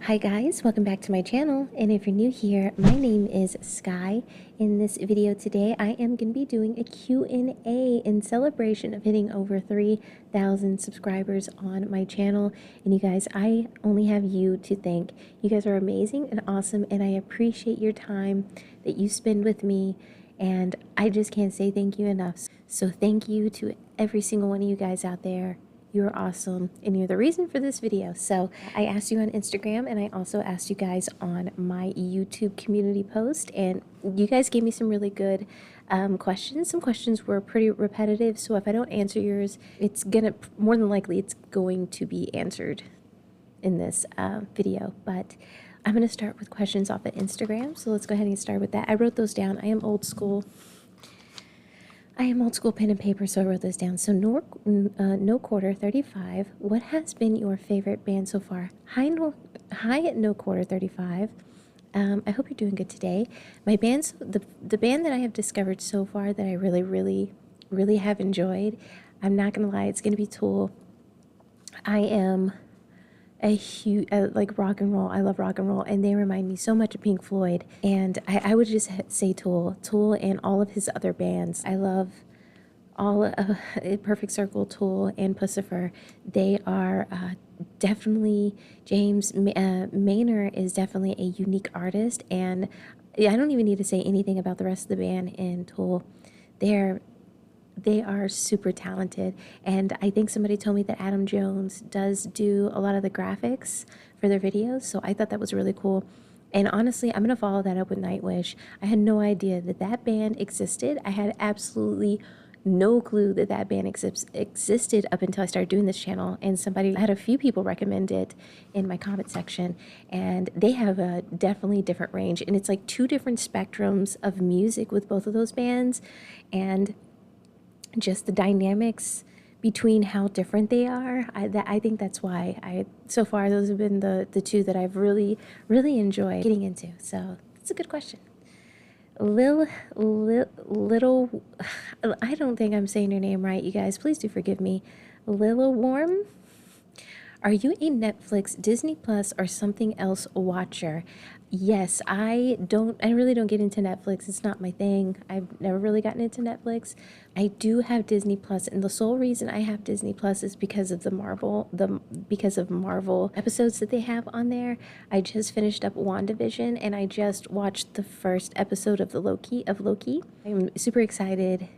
Hi guys, welcome back to my channel, and if you're new here, my name is Sky. In this video today, I am going to be doing a Q&A in celebration of hitting over 3,000 subscribers on my channel. And you guys, I only have you to thank. You guys are amazing and awesome, and I appreciate your time that you spend with me, and I just can't say thank you enough. So thank you to every single one of you guys out there. You're awesome, and you're the reason for this video. So I asked you on Instagram, and I also asked you guys on my YouTube community post, and you guys gave me some really good questions. Some questions were pretty repetitive, so if I don't answer yours, it's gonna, more than likely, it's going to be answered in this video. But I'm gonna start with questions off of Instagram, so let's go ahead and start with that. I wrote those down. I am old school pen and paper, so I wrote this down. So no quarter 35. What has been your favorite band so far? Hi at no quarter 35. I hope you're doing good today. My bands, the band that I have discovered so far that I really have enjoyed, I'm not gonna lie, it's gonna be Tool. I am a huge like rock and roll. I love rock and roll, and they remind me so much of Pink Floyd. And I would just say Tool and all of his other bands. I love all of Perfect Circle, Tool, and Pussifer. They are definitely, James Maynard is definitely a unique artist, and I don't even need to say anything about the rest of the band in Tool. They are super talented, and I think somebody told me that Adam Jones does do a lot of the graphics for their videos, so I thought that was really cool. And honestly, I'm going to follow that up with Nightwish. I had no idea that that band existed. I had absolutely no clue that that band existed up until I started doing this channel, and I had a few people recommend it in my comment section, and they have a definitely different range, and it's like two different spectrums of music with both of those bands, and just the dynamics between how different they are. I think that's why so far those have been the two that I've really enjoyed getting into. So it's a good question. Little, I don't think I'm saying your name right, you guys. Please do forgive me. Little Warm. Are you a Netflix, Disney Plus, or something else watcher? Yes, I really don't get into Netflix. It's not my thing. I've never really gotten into Netflix. I do have Disney Plus, and the sole reason I have Disney Plus is because of Marvel episodes that they have on there. I just finished up WandaVision, and I just watched the first episode of Loki. I'm super excited,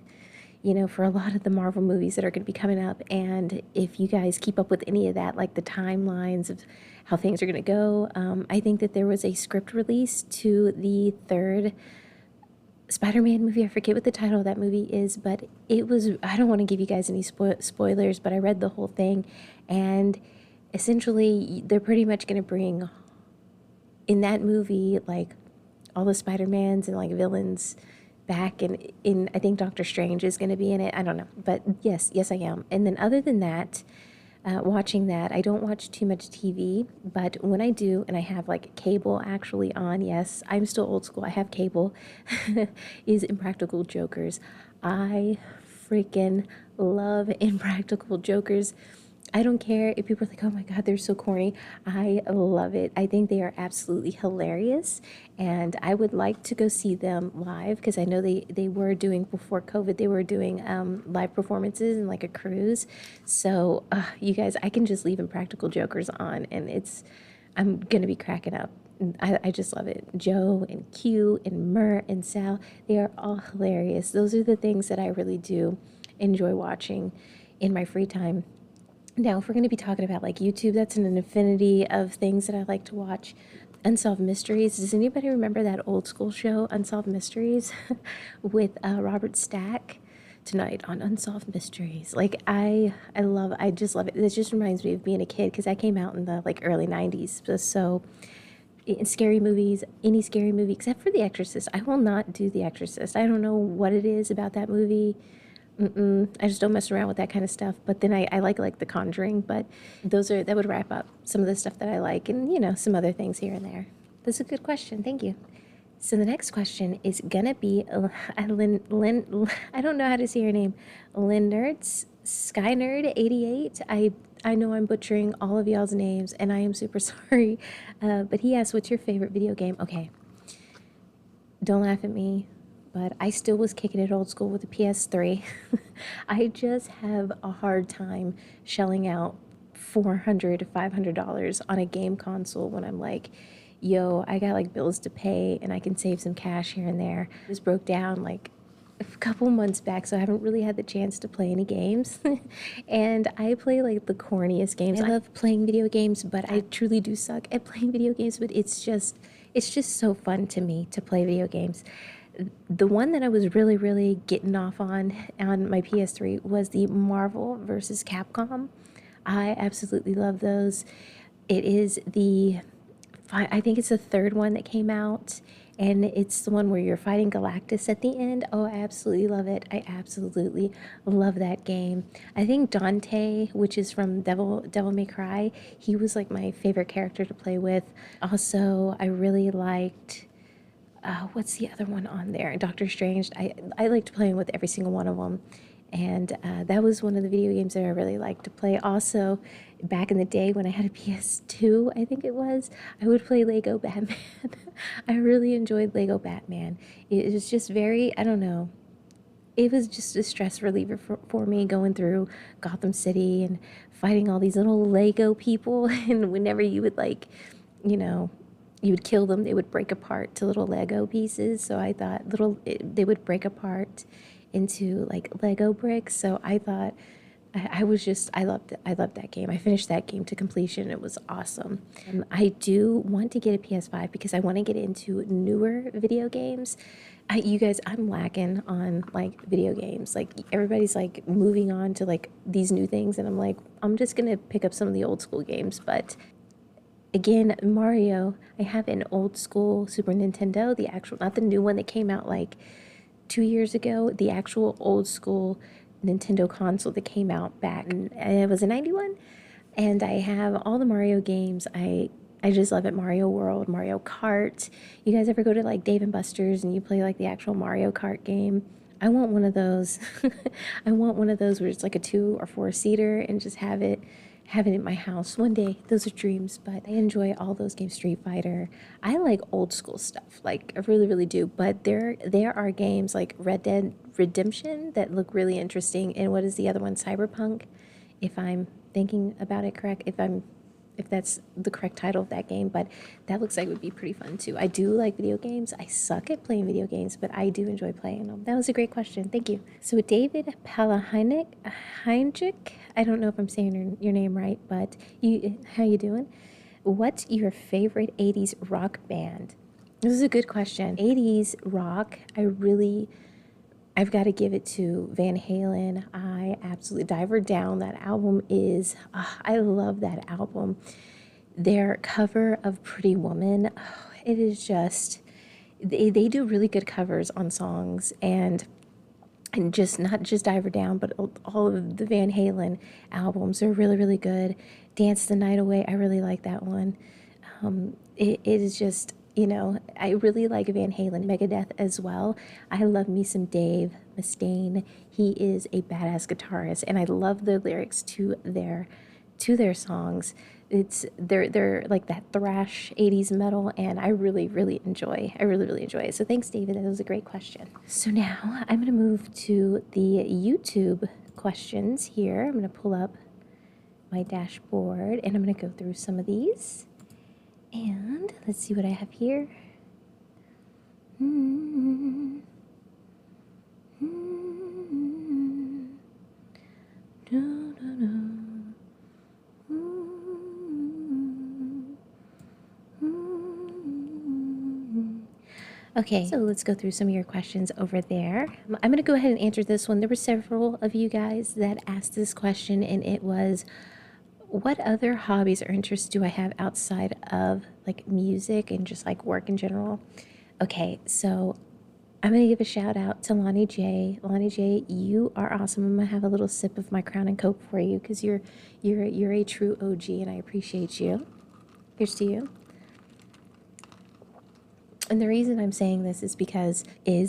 you know, for a lot of the Marvel movies that are going to be coming up. And if you guys keep up with any of that, like the timelines of how things are going to go, I think that there was a script release to the third Spider-Man movie. I forget what the title of that movie is, but it was, I don't want to give you guys any spoilers, but I read the whole thing, and essentially they're pretty much going to bring in that movie like all the Spider-Mans and like villains back, and in I think Doctor Strange is going to be in it. I don't know, but yes I am. And then other than that, watching that, I don't watch too much TV, but when I do, and I have like cable actually on, yes, I'm still old school, I have cable, is Impractical Jokers. I freaking love Impractical Jokers. I don't care if people are like, oh my God, they're so corny. I love it. I think they are absolutely hilarious, and I would like to go see them live, because I know they were doing, before COVID, they were doing live performances and like a cruise. So you guys, I can just leave Impractical Jokers on, and I'm going to be cracking up. I just love it. Joe and Q and Mur and Sal, they are all hilarious. Those are the things that I really do enjoy watching in my free time. Now, if we're going to be talking about like YouTube, that's an infinity of things that I like to watch. Unsolved Mysteries. Does anybody remember that old school show, Unsolved Mysteries, with Robert Stack? Tonight on Unsolved Mysteries. Like I just love it. This just reminds me of being a kid, because I came out in the like early 90s. So in scary movies, any scary movie except for The Exorcist. I will not do The Exorcist. I don't know what it is about that movie. I just don't mess around with that kind of stuff. But then I like The Conjuring, but that would wrap up some of the stuff that I like, and you know, some other things here and there. That's a good question. Thank you. So the next question is gonna be I don't know how to say your name. Lynnerds Skynerd88. I know I'm butchering all of y'all's names, and I am super sorry. But he asked, what's your favorite video game? Okay, don't laugh at me, but I still was kicking it old school with the PS3. I just have a hard time shelling out $400 to $500 on a game console when I'm like, yo, I got like bills to pay and I can save some cash here and there. This broke down like a couple months back, so I haven't really had the chance to play any games. And I play like the corniest games. I love playing video games, but I truly do suck at playing video games, but it's just so fun to me to play video games. The one that I was really getting off on my PS3 was the Marvel versus Capcom. I absolutely love those. It is I think it's the third one that came out, and it's the one where you're fighting Galactus at the end. Oh, I absolutely love it. I absolutely love that game. I think Dante, which is from Devil May Cry, he was like my favorite character to play with. Also, I really liked, what's the other one on there? Doctor Strange. I liked playing with every single one of them. And that was one of the video games that I really liked to play. Also, back in the day when I had a PS2, I think it was, I would play Lego Batman. I really enjoyed Lego Batman. It was just very, I don't know, it was just a stress reliever for me going through Gotham City and fighting all these little Lego people. And whenever you would like, you know, you would kill them, they would break apart to little Lego pieces. So I thought they would break apart into like Lego bricks. So I thought I loved that game. I finished that game to completion. It was awesome. I do want to get a PS5 because I want to get into newer video games. You guys, I'm lacking on like video games. Like everybody's like moving on to like these new things, and I'm like, I'm just gonna pick up some of the old school games. But again, Mario, I have an old school Super Nintendo, the actual, not the new one that came out like 2 years ago, the actual old school Nintendo console that came out back, and it was a 91, and I have all the Mario games. I just love it. Mario World, Mario Kart. You guys ever go to like Dave and Buster's and you play like the actual Mario Kart game? I want one of those. I want one of those where it's like a 2 or 4 seater and just have it in my house one day. Those are dreams, but I enjoy all those games. Street Fighter. I like old school stuff, like I really do. But there are games like Red Dead Redemption that look really interesting. And what is the other one? Cyberpunk, if I'm thinking about it correct, if that's the correct title of that game. But that looks like it would be pretty fun too. I do like video games. I suck at playing video games, but I do enjoy playing them. That was a great question. Thank you. So David Palahniuk, I don't know if I'm saying your name right, but how you doing? What's your favorite 80s rock band? This is a good question. 80s rock, I've got to give it to Van Halen. I absolutely Diver Down. That album is, I love that album. Their cover of Pretty Woman, it is just, they do really good covers on songs, and just not just Diver Down, but all of the Van Halen albums are really good. Dance the Night Away, I really like that one. It is just, you know, I really like Van Halen. Megadeth as well. I love me some Dave Mustaine. He is a badass guitarist, and I love the lyrics to their songs. They're like that thrash 80s metal, and I really enjoy it. So thanks, David. That was a great question. So now I'm gonna move to the YouTube questions here. I'm gonna pull up my dashboard and I'm gonna go through some of these. And let's see what I have here. Okay, so let's go through some of your questions over there. I'm going to go ahead and answer this one. There were several of you guys that asked this question, and it was, what other hobbies or interests do I have outside of like music and just like work in general? Okay, so I'm gonna give a shout out to Lonnie J. Lonnie J, you are awesome. I'm gonna have a little sip of my Crown and Coke for you because you're a true OG, and I appreciate you. Here's to you. And the reason I'm saying this is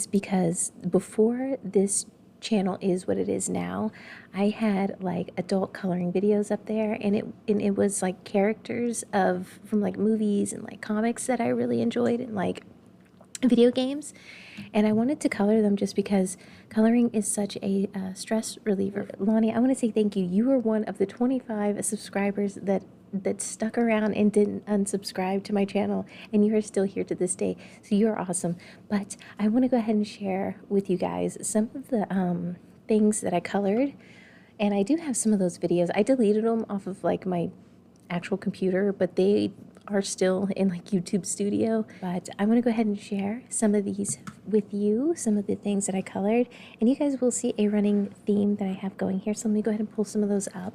because before this channel is what it is now, I had like adult coloring videos up there, and it was like characters from like movies and like comics that I really enjoyed, and like video games, and I wanted to color them just because coloring is such a stress reliever. Lonnie, I want to say thank you. You were one of the 25 subscribers that stuck around and didn't unsubscribe to my channel, and you are still here to this day, so you're awesome. But I want to go ahead and share with you guys some of the things that I colored, and I do have some of those videos. I deleted them off of like my actual computer, but they are still in like YouTube Studio. But I want to go ahead and share some of these with you, some of the things that I colored, and you guys will see a running theme that I have going here. So let me go ahead and pull some of those up.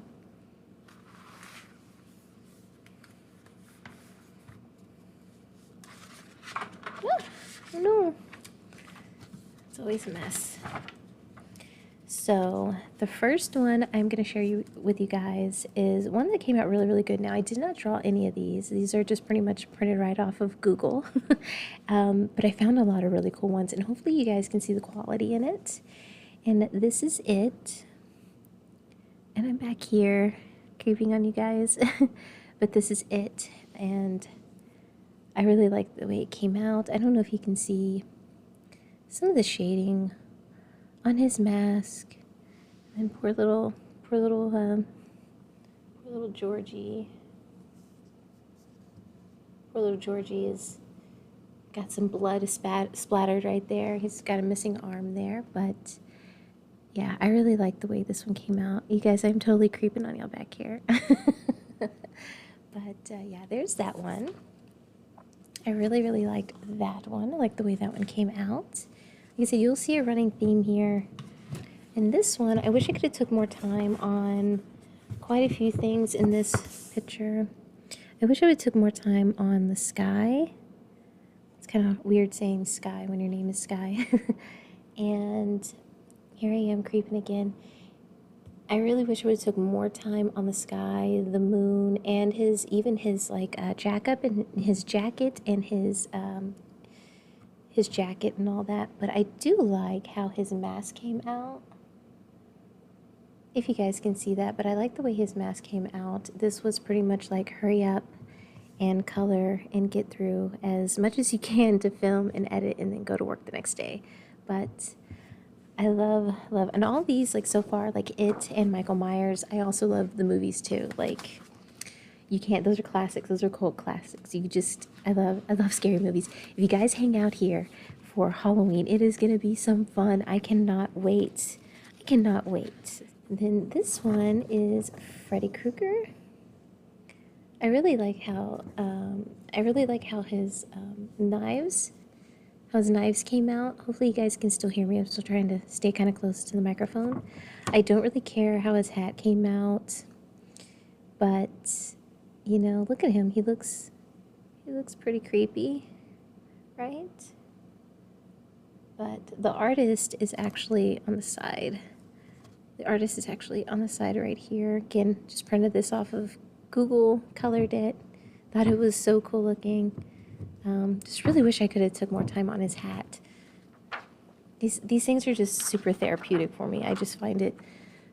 Oh no, it's always a mess. So the first one I'm going to share with you guys is one that came out really, really good. Now, I did not draw any of these. These are just pretty much printed right off of Google. But I found a lot of really cool ones, and hopefully you guys can see the quality in it. And this is it. And I'm back here creeping on you guys. But this is it. And I really like the way it came out. I don't know if you can see some of the shading on his mask, and poor little Georgie. Poor little Georgie has got some blood splattered right there. He's got a missing arm there, but yeah, I really like the way this one came out. You guys, I'm totally creeping on y'all back here. But yeah, there's that one. I really, really liked that one. I like the way that one came out. Like I said, you'll see a running theme here. And this one, I wish I could have took more time on quite a few things in this picture. I wish I would have took more time on the sky. It's kind of weird saying sky when your name is Sky. And here I am creeping again. I really wish I would have took more time on the sky, the moon, and his like jacket and his jacket and his jacket and all that. But I do like how his mask came out, if you guys can see that. But I like the way his mask came out. This was pretty much like hurry up and color and get through as much as you can to film and edit and then go to work the next day. But I love, and all these, like so far, like It and Michael Myers, I also love the movies too. Like, you can't, those are classics, those are cult classics. I love scary movies. If you guys hang out here for Halloween, it is going to be some fun. I cannot wait. And then this one is Freddy Krueger. I really like how his knives came out. Hopefully you guys can still hear me. I'm still trying to stay kind of close to the microphone. I don't really care how his hat came out, but you know, look at him. He looks pretty creepy, right? But the artist is actually on the side. The artist is actually on the side right here. Again, just printed this off of Google, colored it. Thought it was so cool looking. Just really wish I could have took more time on his hat. These things are just super therapeutic for me. I just find it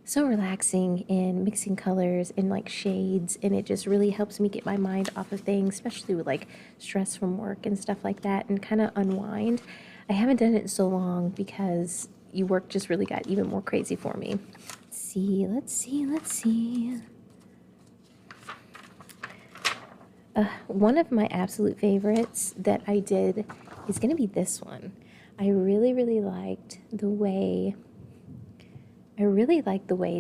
so relaxing in mixing colors and like shades, and it just really helps me get my mind off of things, especially with like stress from work and stuff like that, and kind of unwind. I haven't done it in so long because work just really got even more crazy for me. Let's see. One of my absolute favorites that I did is going to be this one. I really, really liked the way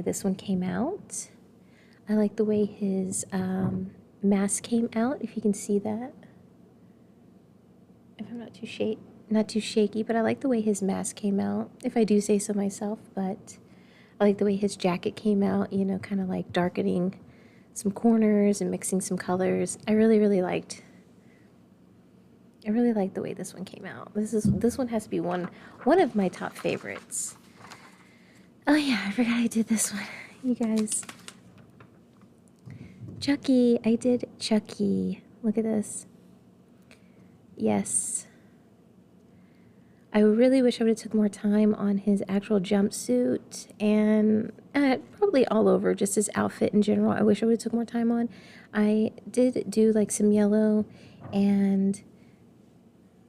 this one came out. I like the way his mask came out, if you can see that. If I'm not too shaky, but I like the way his mask came out, if I do say so myself. But I like the way his jacket came out, you know, kind of like darkening some corners and mixing some colors. I really, really liked the way this one came out. This one has to be one of my top favorites. Oh yeah, I forgot I did this one, you guys. Chucky, I did Chucky. Look at this. Yes. I really wish I would have took more time on his actual jumpsuit and probably all over, just his outfit in general. I wish I would have took more time on. I did do like some yellow and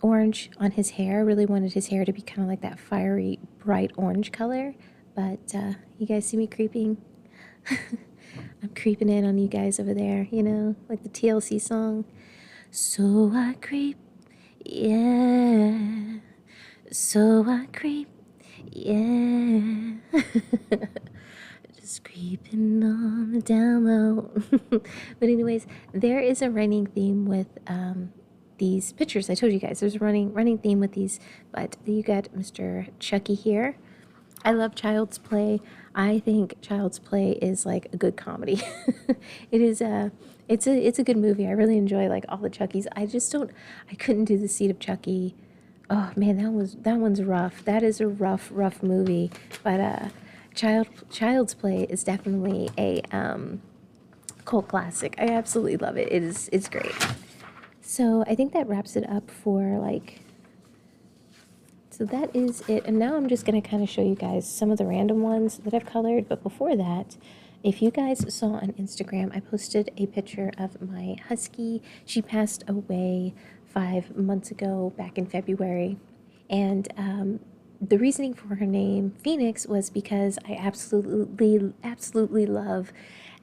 orange on his hair. I really wanted his hair to be kind of like that fiery, bright orange color. But you guys see me creeping? I'm creeping in on you guys over there, you know, like the TLC song. So I creep, yeah. So I creep, yeah. Just creeping on the down low. But anyways, there is a running theme with these pictures. I told you guys there's a running theme with these. But you got Mr. Chucky here. I love Child's Play. I think Child's Play is like a good comedy. It is it's a good movie. I really enjoy like all the Chuckies. I couldn't do the Seed of Chucky. Oh man, that one's rough. That is a rough movie. But Child's Play is definitely a cult classic. I absolutely love it. It's great. So I think that wraps it up for like. So that is it. And now I'm just going to kind of show you guys some of the random ones that I've colored. But before that, if you guys saw on Instagram, I posted a picture of my husky. She passed away 5 months ago, back in February. And the reasoning for her name, Phoenix, was because I absolutely love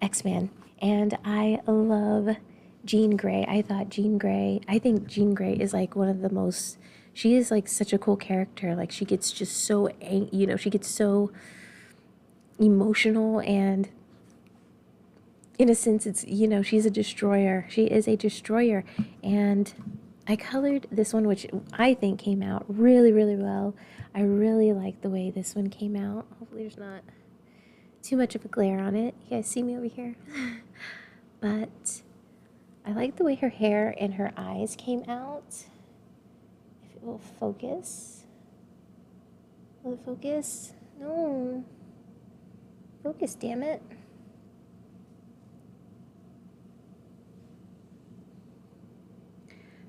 X-Men. And I love Jean Grey. I think Jean Grey is like one of the most... She is like such a cool character. Like she gets just so, she gets so emotional, and in a sense it's, she's a destroyer. She is a destroyer. And I colored this one, which I think came out really, really well. I really like the way this one came out. Hopefully there's not too much of a glare on it. You guys see me over here? But I like the way her hair and her eyes came out. Will focus. Will it focus? No. Focus, damn it.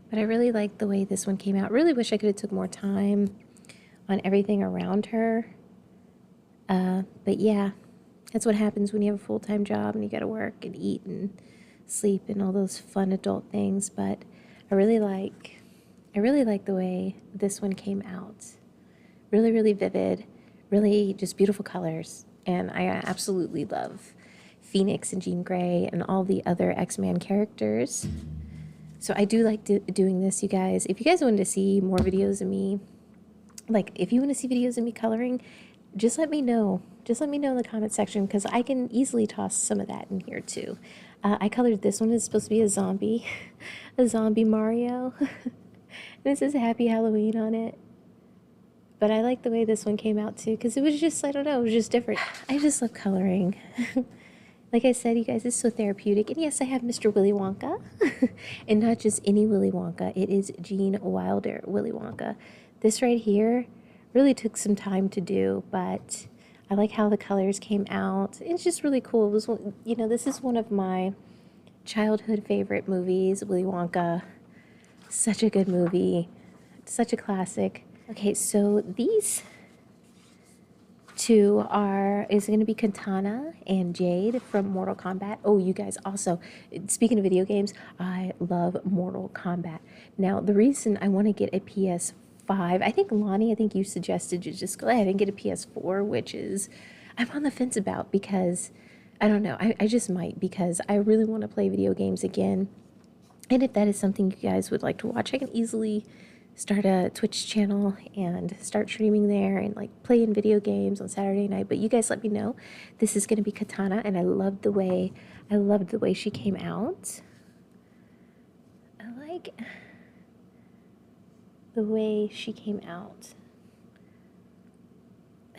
But I really like the way this one came out. Really wish I could have took more time on everything around her. But yeah, that's what happens when you have a full-time job and you gotta work and eat and sleep and all those fun adult things. But I really like the way this one came out. Really, really vivid, really just beautiful colors. And I absolutely love Phoenix and Jean Grey and all the other X-Men characters. So I do like doing this, you guys. If you guys wanted to see more videos of me, like if you want to see videos of me coloring, just let me know. Just let me know in the comment section, because I can easily toss some of that in here too. I colored this one. It's supposed to be a zombie, a zombie Mario. This is Happy Halloween on it. But I like the way this one came out too, because it was just, I don't know, it was just different. I just love coloring. Like I said, you guys, it's so therapeutic. And yes, I have Mr. Willy Wonka. And not just any Willy Wonka. It is Gene Wilder Willy Wonka. This right here really took some time to do, but I like how the colors came out. It's just really cool. It was, this is one of my childhood favorite movies, Willy Wonka. Such a good movie, such a classic. Okay, so these two is going to be Katana and Jade from Mortal Kombat. Oh, you guys, also, speaking of video games, I love Mortal Kombat. Now, the reason I want to get a PS5, I think, Lonnie, you suggested you just go ahead and get a PS4, which is, I'm on the fence about, because, I don't know, I just might, because I really want to play video games again. And if that is something you guys would like to watch, I can easily start a Twitch channel and start streaming there and like playing video games on Saturday night. But you guys let me know. This is going to be Katana, and I loved the way she came out. I like the way she came out.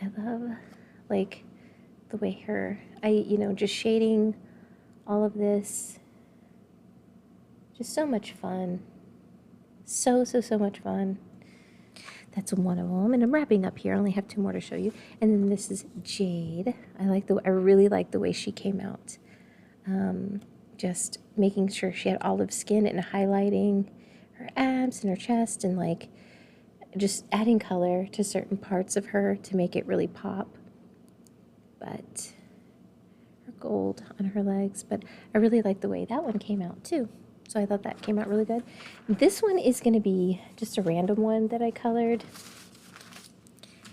I love like the way just shading all of this. Just so much fun. So much fun. That's one of them. And I'm wrapping up here. I only have 2 more to show you. And then this is Jade. I really like the way she came out. Just making sure she had olive skin and highlighting her abs and her chest, and like just adding color to certain parts of her to make it really pop. But her gold on her legs, but I really like the way that one came out too. So I thought that came out really good. This one is going to be just a random one that I colored.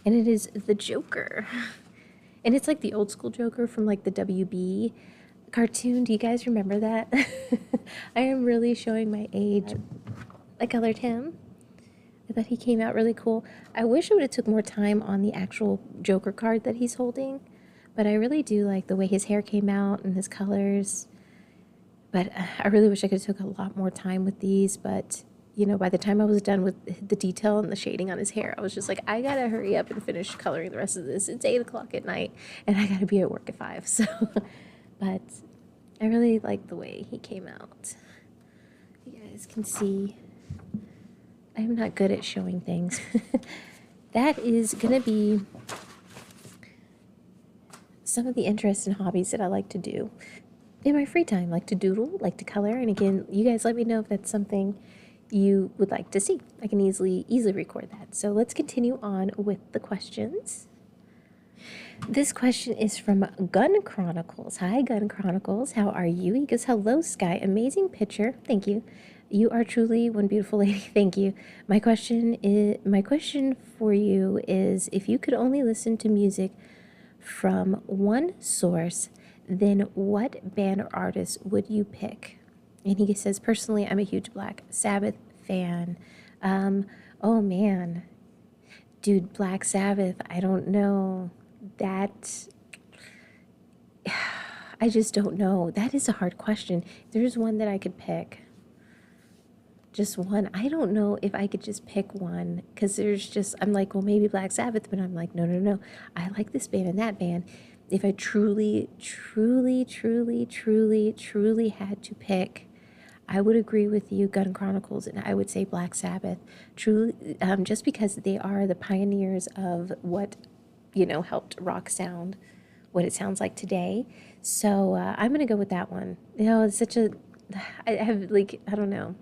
And it is the Joker. And it's like the old school Joker from like the WB cartoon. Do you guys remember that? I am really showing my age. I colored him. I thought he came out really cool. I wish I would have took more time on the actual Joker card that he's holding. But I really do like the way his hair came out and his colors. But I really wish I could have took a lot more time with these. But, you know, by the time I was done with the detail and the shading on his hair, I was just like, I got to hurry up and finish coloring the rest of this. It's 8 o'clock at night, and I got to be at work at 5. So, but I really like the way he came out. You guys can see I'm not good at showing things. That is going to be some of the interests and hobbies that I like to do in my free time, like to doodle, like to color. And again, you guys let me know if that's something you would like to see. I can easily record that. So let's continue on with the questions. This question is from Gun Chronicles. Hi, Gun Chronicles. How are you? He goes, hello, Sky. Amazing picture. Thank you. You are truly one beautiful lady. Thank you. My question for you is, if you could only listen to music from one source, then what band or artist would you pick? And he says, personally, I'm a huge Black Sabbath fan. Oh man, dude, Black Sabbath, I don't know. That, I just don't know. That is a hard question. There's one that I could pick. Just one. I don't know if I could just pick one, because there's just, I'm like, well, maybe Black Sabbath, but I'm like, no. I like this band and that band. If I truly had to pick, I would agree with you, Gun Chronicles, and I would say Black Sabbath. Truly, just because they are the pioneers of what, you know, helped rock sound what it sounds like today. So I'm going to go with that one. You know, it's such a, I have like, I don't know.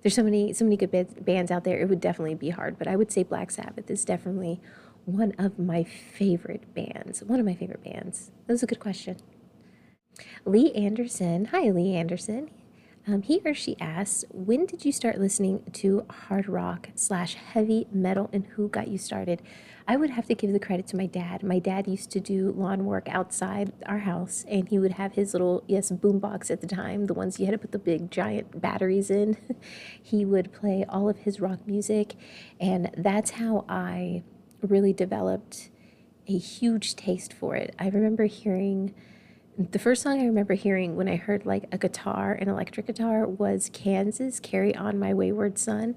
There's so many good bands out there. It would definitely be hard, but I would say Black Sabbath is definitely one of my favorite bands. That was a good question. Lee Anderson. Hi, Lee Anderson. He or she asks, when did you start listening to hard rock / heavy metal, and who got you started? I would have to give the credit to my dad. My dad used to do lawn work outside our house, and he would have his little, boombox at the time, the ones you had to put the big giant batteries in. He would play all of his rock music, and that's how I really developed a huge taste for it. I remember hearing, the first song I remember hearing when I heard like a guitar, an electric guitar, was Kansas, Carry On My Wayward Son.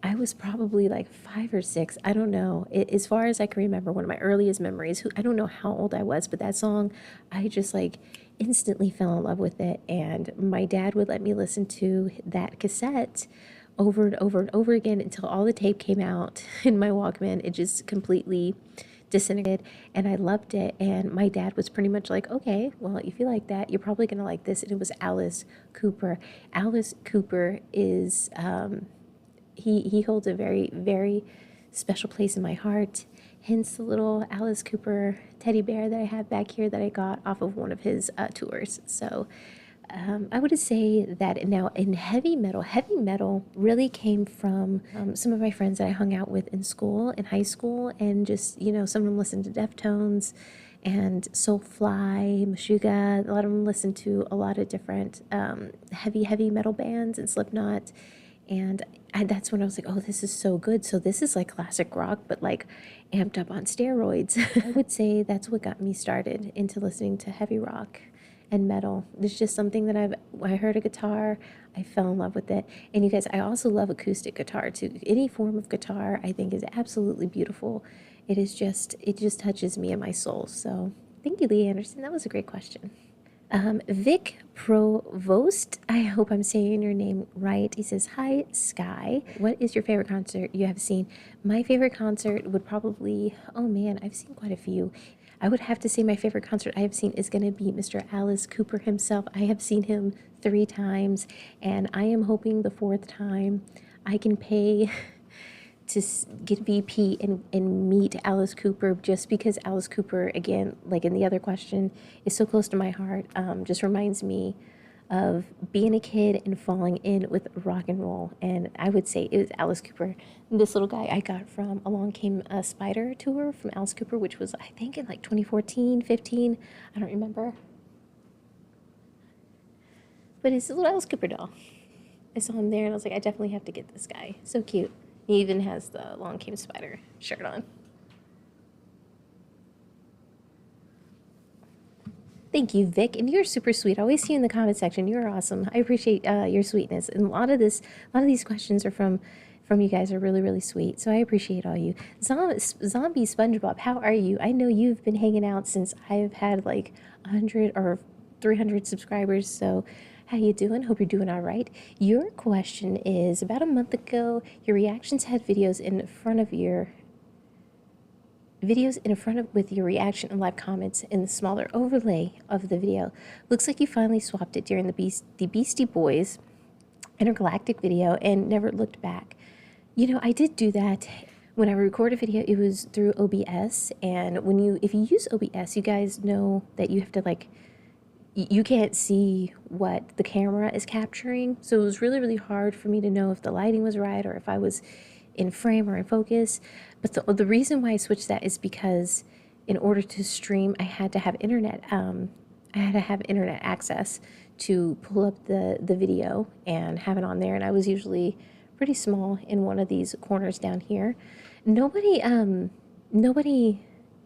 I was probably like 5 or 6. I don't know. As far as I can remember, one of my earliest memories, I don't know how old I was, but that song, I just like instantly fell in love with it. And my dad would let me listen to that cassette over and over and over again until all the tape came out in my Walkman. It just completely disintegrated, and I loved it. And my dad was pretty much like, okay, well, if you like that, you're probably gonna like this. And it was Alice Cooper. Alice Cooper is he holds a very, very special place in my heart, hence the little Alice Cooper teddy bear that I have back here that I got off of one of his tours. So I would say that. Now in heavy metal really came from some of my friends that I hung out with in school, in high school, and just, you know, some of them listened to Deftones and Soulfly, Meshuggah. A lot of them listened to a lot of different heavy metal bands and Slipknot. And that's when I was like, oh, this is so good. So this is like classic rock, but like amped up on steroids. I would say that's what got me started into listening to heavy rock and metal. It's just something that I heard a guitar, I fell in love with it. And you guys, I also love acoustic guitar too. Any form of guitar I think is absolutely beautiful. It just touches me and my soul. So thank you, Lee Anderson. That was a great question. Vic Provost, I hope I'm saying your name right. He says, hi, Sky. What is your favorite concert you have seen? My favorite concert would probably, oh man, I've seen quite a few. I would have to say my favorite concert I have seen is going to be Mr. Alice Cooper himself. I have seen him 3 times, and I am hoping the 4th time I can pay get VP and meet Alice Cooper, just because Alice Cooper, again, like in the other question, is so close to my heart. Just reminds me of being a kid and falling in with rock and roll. And I would say it was Alice Cooper. This little guy I got from Along Came a Spider tour from Alice Cooper, which was, I think, in like 2014, 15. I don't remember. But it's a little Alice Cooper doll. I saw him there and I was like, I definitely have to get this guy. So cute. He even has the Along Came Spider shirt on. Thank you, Vic, and you're super sweet. I always see you in the comment section. You're awesome. I appreciate your sweetness, and a lot of these questions are from you guys are really, really sweet. So I appreciate all you. Zombie SpongeBob, how are you? I know you've been hanging out since I've had like 100 or 300 subscribers. So how you doing? Hope you're doing all right. Your question is, about a month ago, your reactions had videos in front of with your reaction and live comments in the smaller overlay of the video. Looks like you finally swapped it during the Beastie Boys intergalactic video and never looked back. You know, I did do that. When I record a video, it was through OBS, and if you use OBS, you guys know that you have to, like, you can't see what the camera is capturing. So it was really, really hard for me to know if the lighting was right or if I was in frame or in focus. But the reason why I switched that is because in order to stream, I had to have internet. I had to have internet access to pull up the video and have it on there. And I was usually pretty small in one of these corners down here. Nobody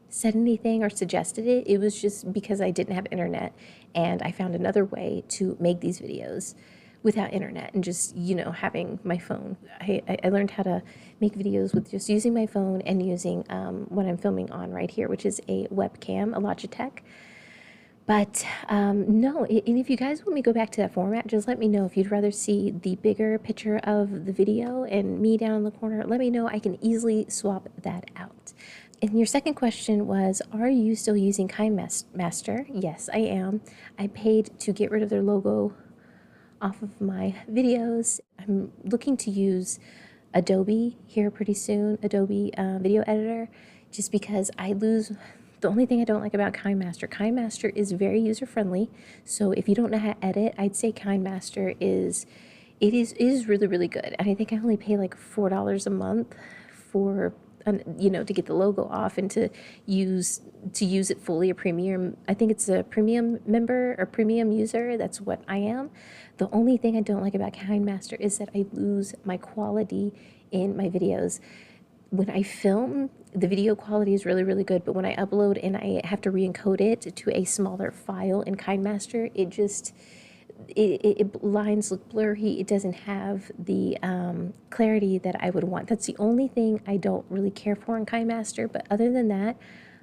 said anything or suggested it. It was just because I didn't have internet, and I found another way to make these videos without internet and just, you know, having my phone. I learned how to make videos with just using my phone and using what I'm filming on right here, which is a webcam, a Logitech. But no, and if you guys want me to go back to that format, just let me know. If you'd rather see the bigger picture of the video and me down in the corner, let me know. I can easily swap that out. And your second question was, are you still using KineMaster? Yes, I am. I paid to get rid of their logo off of my videos. I'm looking to use Adobe here pretty soon, Adobe Video Editor, just because the only thing I don't like about KineMaster is very user-friendly. So if you don't know how to edit, I'd say KineMaster is really, really good. And I think I only pay like $4 a month for, you know, to get the logo off and to use it fully, a premium. I think it's a premium member or premium user. That's what I am. The only thing I don't like about KineMaster is that I lose my quality in my videos. When I film, the video quality is really, really good, but when I upload and I have to re-encode it to a smaller file in KineMaster, it lines look blurry. It doesn't have the clarity that I would want. That's the only thing I don't really care for in KineMaster, but other than that,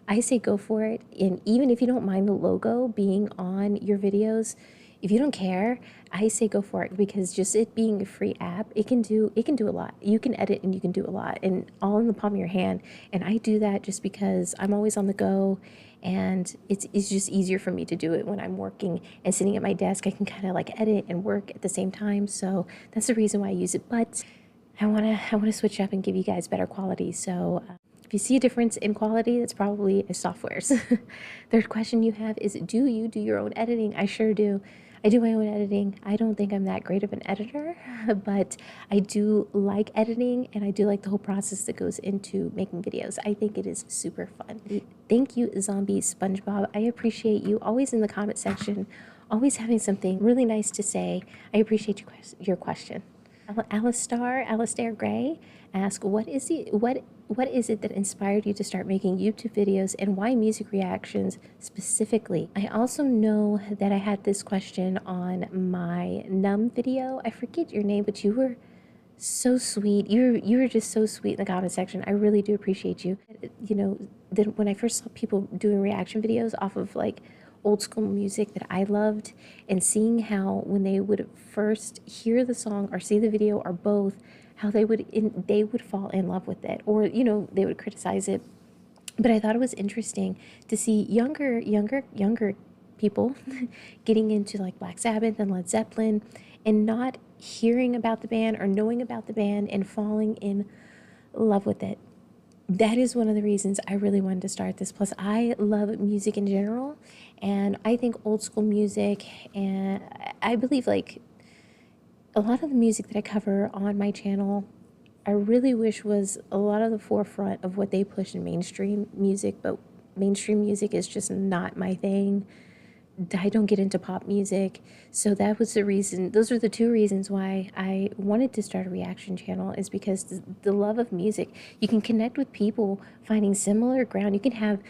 I say go for it. And even if you don't mind the logo being on your videos, if you don't care, I say go for it, because just it being a free app, it can do a lot. You can edit and you can do a lot, and all in the palm of your hand. And I do that just because I'm always on the go, and it's just easier for me to do it when I'm working and sitting at my desk. I can kind of like edit and work at the same time. So that's the reason why I use it. But I wanna switch up and give you guys better quality. So if you see a difference in quality, that's probably a software's. Third question you have is, do you do your own editing? I sure do. I do my own editing. I don't think I'm that great of an editor, but I do like editing, and I do like the whole process that goes into making videos. I think it is super fun. Thank you, Zombie SpongeBob. I appreciate you always in the comment section, always having something really nice to say. I appreciate your question. Alistair Gray asks, what is it that inspired you to start making YouTube videos, and why music reactions specifically? I also know that I had this question on my Numb video. I forget your name, but you were so sweet. You were just so sweet in the comment section. I really do appreciate you. You know, then when I first saw people doing reaction videos off of like old school music that I loved, and seeing how when they would first hear the song or see the video or both, how they would fall in love with it, or, you know, they would criticize it. But I thought it was interesting to see younger people getting into like Black Sabbath and Led Zeppelin, and not hearing about the band or knowing about the band and falling in love with it. That is one of the reasons I really wanted to start this. Plus, I love music in general, and I think old school music, and I believe like a lot of the music that I cover on my channel, I really wish was a lot of the forefront of what they push in mainstream music, but mainstream music is just not my thing. I don't get into pop music. So that was the reason, those are the two reasons why I wanted to start a reaction channel, is because the love of music. You can connect with people finding similar ground. You can have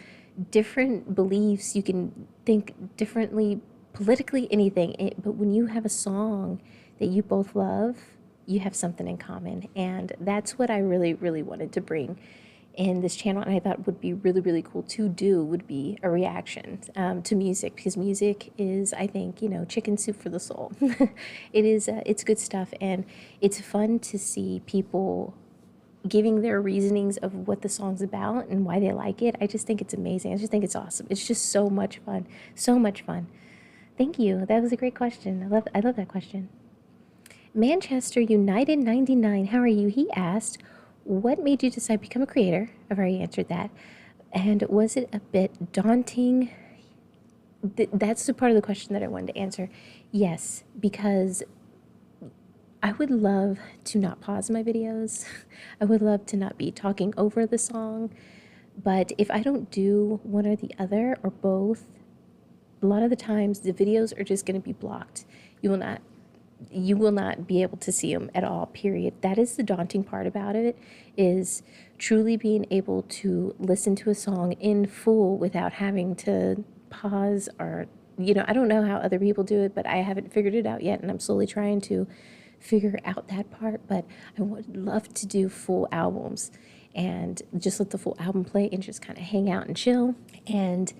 different beliefs. You can think differently, politically, anything. But when you have a song that you both love, you have something in common. And that's what I really, really wanted to bring in this channel, and I thought would be really, really cool to do, would be a reaction to music, because music is, I think, you know, chicken soup for the soul. It is, it's good stuff, and it's fun to see people giving their reasonings of what the song's about and why they like it. I just think it's amazing. I just think it's awesome. It's just so much fun, so much fun. Thank you. That was a great question. I love that question. Manchester United 99, how are you? He asked, what made you decide to become a creator? I've already answered that. And was it a bit daunting? That's the part of the question that I wanted to answer. Yes, because I would love to not pause my videos. I would love to not be talking over the song. But if I don't do one or the other or both, a lot of the times the videos are just going to be blocked. You will not be able to see them at all, period. That is the daunting part about it, is truly being able to listen to a song in full without having to pause or, you know, I don't know how other people do it, but I haven't figured it out yet, and I'm slowly trying to figure out that part. But I would love to do full albums and just let the full album play and just kind of hang out and chill and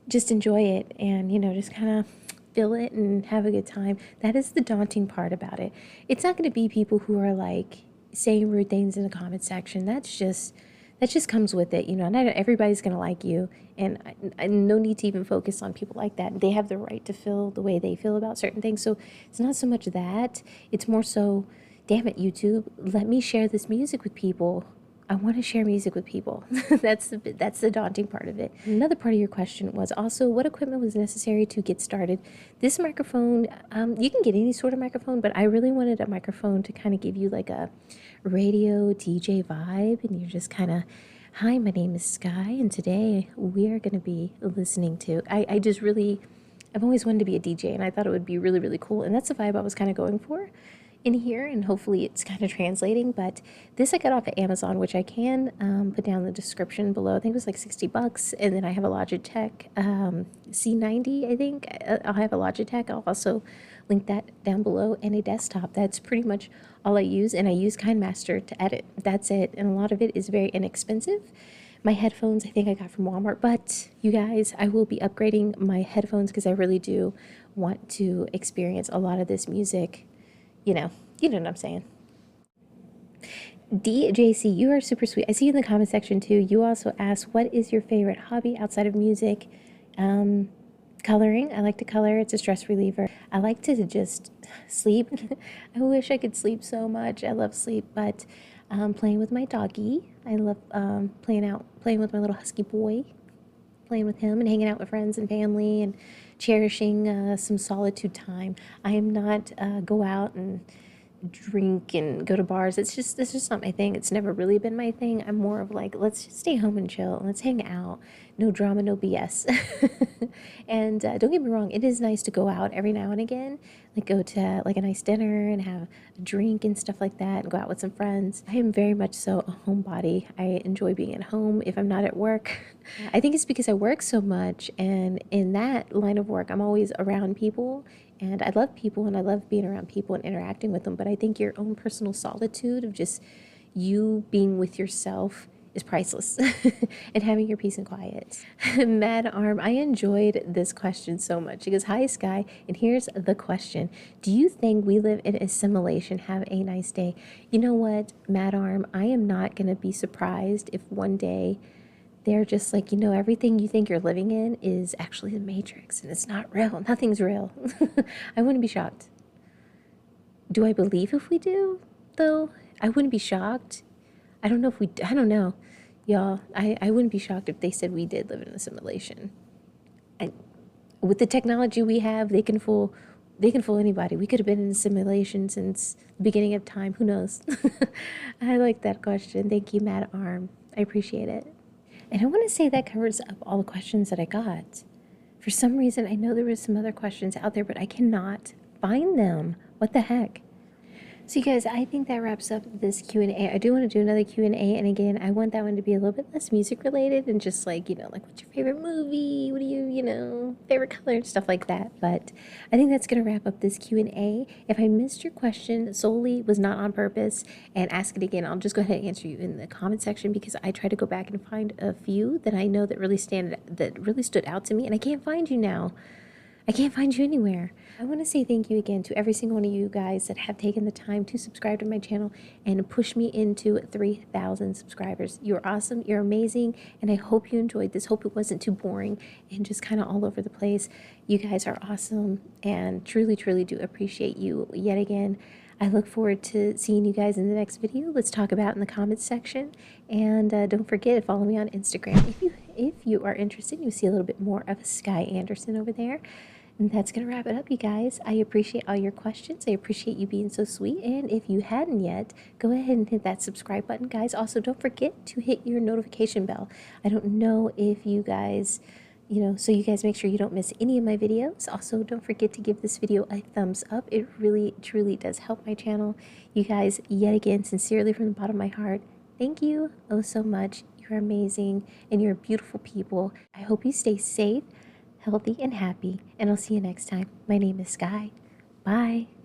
just enjoy it, and, you know, just kind of feel it and have a good time. That is the daunting part about it. It's not going to be people who are like saying rude things in the comment section. That just comes with it, you know. Not everybody's going to like you, and I no need to even focus on people like that. They have the right to feel the way they feel about certain things. So it's not so much that, it's more so, damn it, YouTube, let me share this music with people. I want to share music with people. That's the daunting part of it. Another part of your question was also, what equipment was necessary to get started? This microphone, you can get any sort of microphone, but I really wanted a microphone to kind of give you like a radio DJ vibe, and you're just kind of, hi, my name is Sky, and today we are going to be listening to, I've always wanted to be a DJ, and I thought it would be really, really cool, and that's the vibe I was kind of going for in here, and hopefully it's kind of translating. But this I got off of Amazon, which I can put down in the description below. I think it was like $60, and then I have a Logitech C90, I think. I'll have a Logitech. I'll also link that down below, and a desktop. That's pretty much all I use, and I use KineMaster to edit. That's it, and a lot of it is very inexpensive. My headphones I think I got from Walmart, but you guys, I will be upgrading my headphones because I really do want to experience a lot of this music. You know what I'm saying. DJC, you are super sweet. I see you in the comment section too. You also asked, what is your favorite hobby outside of music? Coloring. I like to color. It's a stress reliever. I like to just sleep. I wish I could sleep so much. I love sleep, but playing with my doggy. I love playing with my little husky boy, playing with him and hanging out with friends and family and cherishing some solitude time. I am not go out and drink and go to bars. It's just not my thing. It's never really been my thing. I'm more of like, let's just stay home and chill. Let's hang out. No drama, no BS. And don't get me wrong, it is nice to go out every now and again, like go to like a nice dinner and have a drink and stuff like that, and go out with some friends. I am very much so a homebody. I enjoy being at home if I'm not at work. I think it's because I work so much, and in that line of work, I'm always around people. And I love people, and I love being around people and interacting with them. But I think your own personal solitude of just you being with yourself is priceless. And having your peace and quiet. Mad Arm, I enjoyed this question so much. She goes, hi, Sky. And here's the question. Do you think we live in assimilation? Have a nice day. You know what, Mad Arm? I am not going to be surprised if one day they're just like, everything you think you're living in is actually the Matrix, and it's not real. Nothing's real. I wouldn't be shocked. Do I believe if we do, though? I wouldn't be shocked. I don't know if I don't know. Y'all, I wouldn't be shocked if they said we did live in a simulation. With the technology we have, they can fool anybody. We could have been in a simulation since the beginning of time. Who knows? I like that question. Thank you, Mad Arm. I appreciate it. And I want to say that covers up all the questions that I got. For some reason, I know there was some other questions out there, but I cannot find them. What the heck? So you guys, I think that wraps up this Q&A. I do want to do another Q&A, and again, I want that one to be a little bit less music related and just like, like what's your favorite movie? What do you, favorite color and stuff like that. But I think that's going to wrap up this Q&A. If I missed your question solely, was not on purpose, and ask it again, I'll just go ahead and answer you in the comment section, because I try to go back and find a few that I know that really stood out to me, and I can't find you now. I can't find you anywhere. I want to say thank you again to every single one of you guys that have taken the time to subscribe to my channel and push me into 3,000 subscribers. You're awesome. You're amazing. And I hope you enjoyed this. Hope it wasn't too boring and just kind of all over the place. You guys are awesome and truly, truly do appreciate you yet again. I look forward to seeing you guys in the next video. Let's talk about in the comments section. And don't forget to follow me on Instagram. If you are interested, you see a little bit more of Sky Anderson over there. And that's going to wrap it up, you guys. I appreciate all your questions. I appreciate you being so sweet. And if you hadn't yet, go ahead and hit that subscribe button, guys. Also, don't forget to hit your notification bell. I don't know if you guys, so you guys make sure you don't miss any of my videos. Also, don't forget to give this video a thumbs up. It really, truly does help my channel. You guys, yet again, sincerely from the bottom of my heart, thank you oh so much. You're amazing and you're beautiful people. I hope you stay safe, healthy, and happy, and I'll see you next time. My name is Sky. Bye.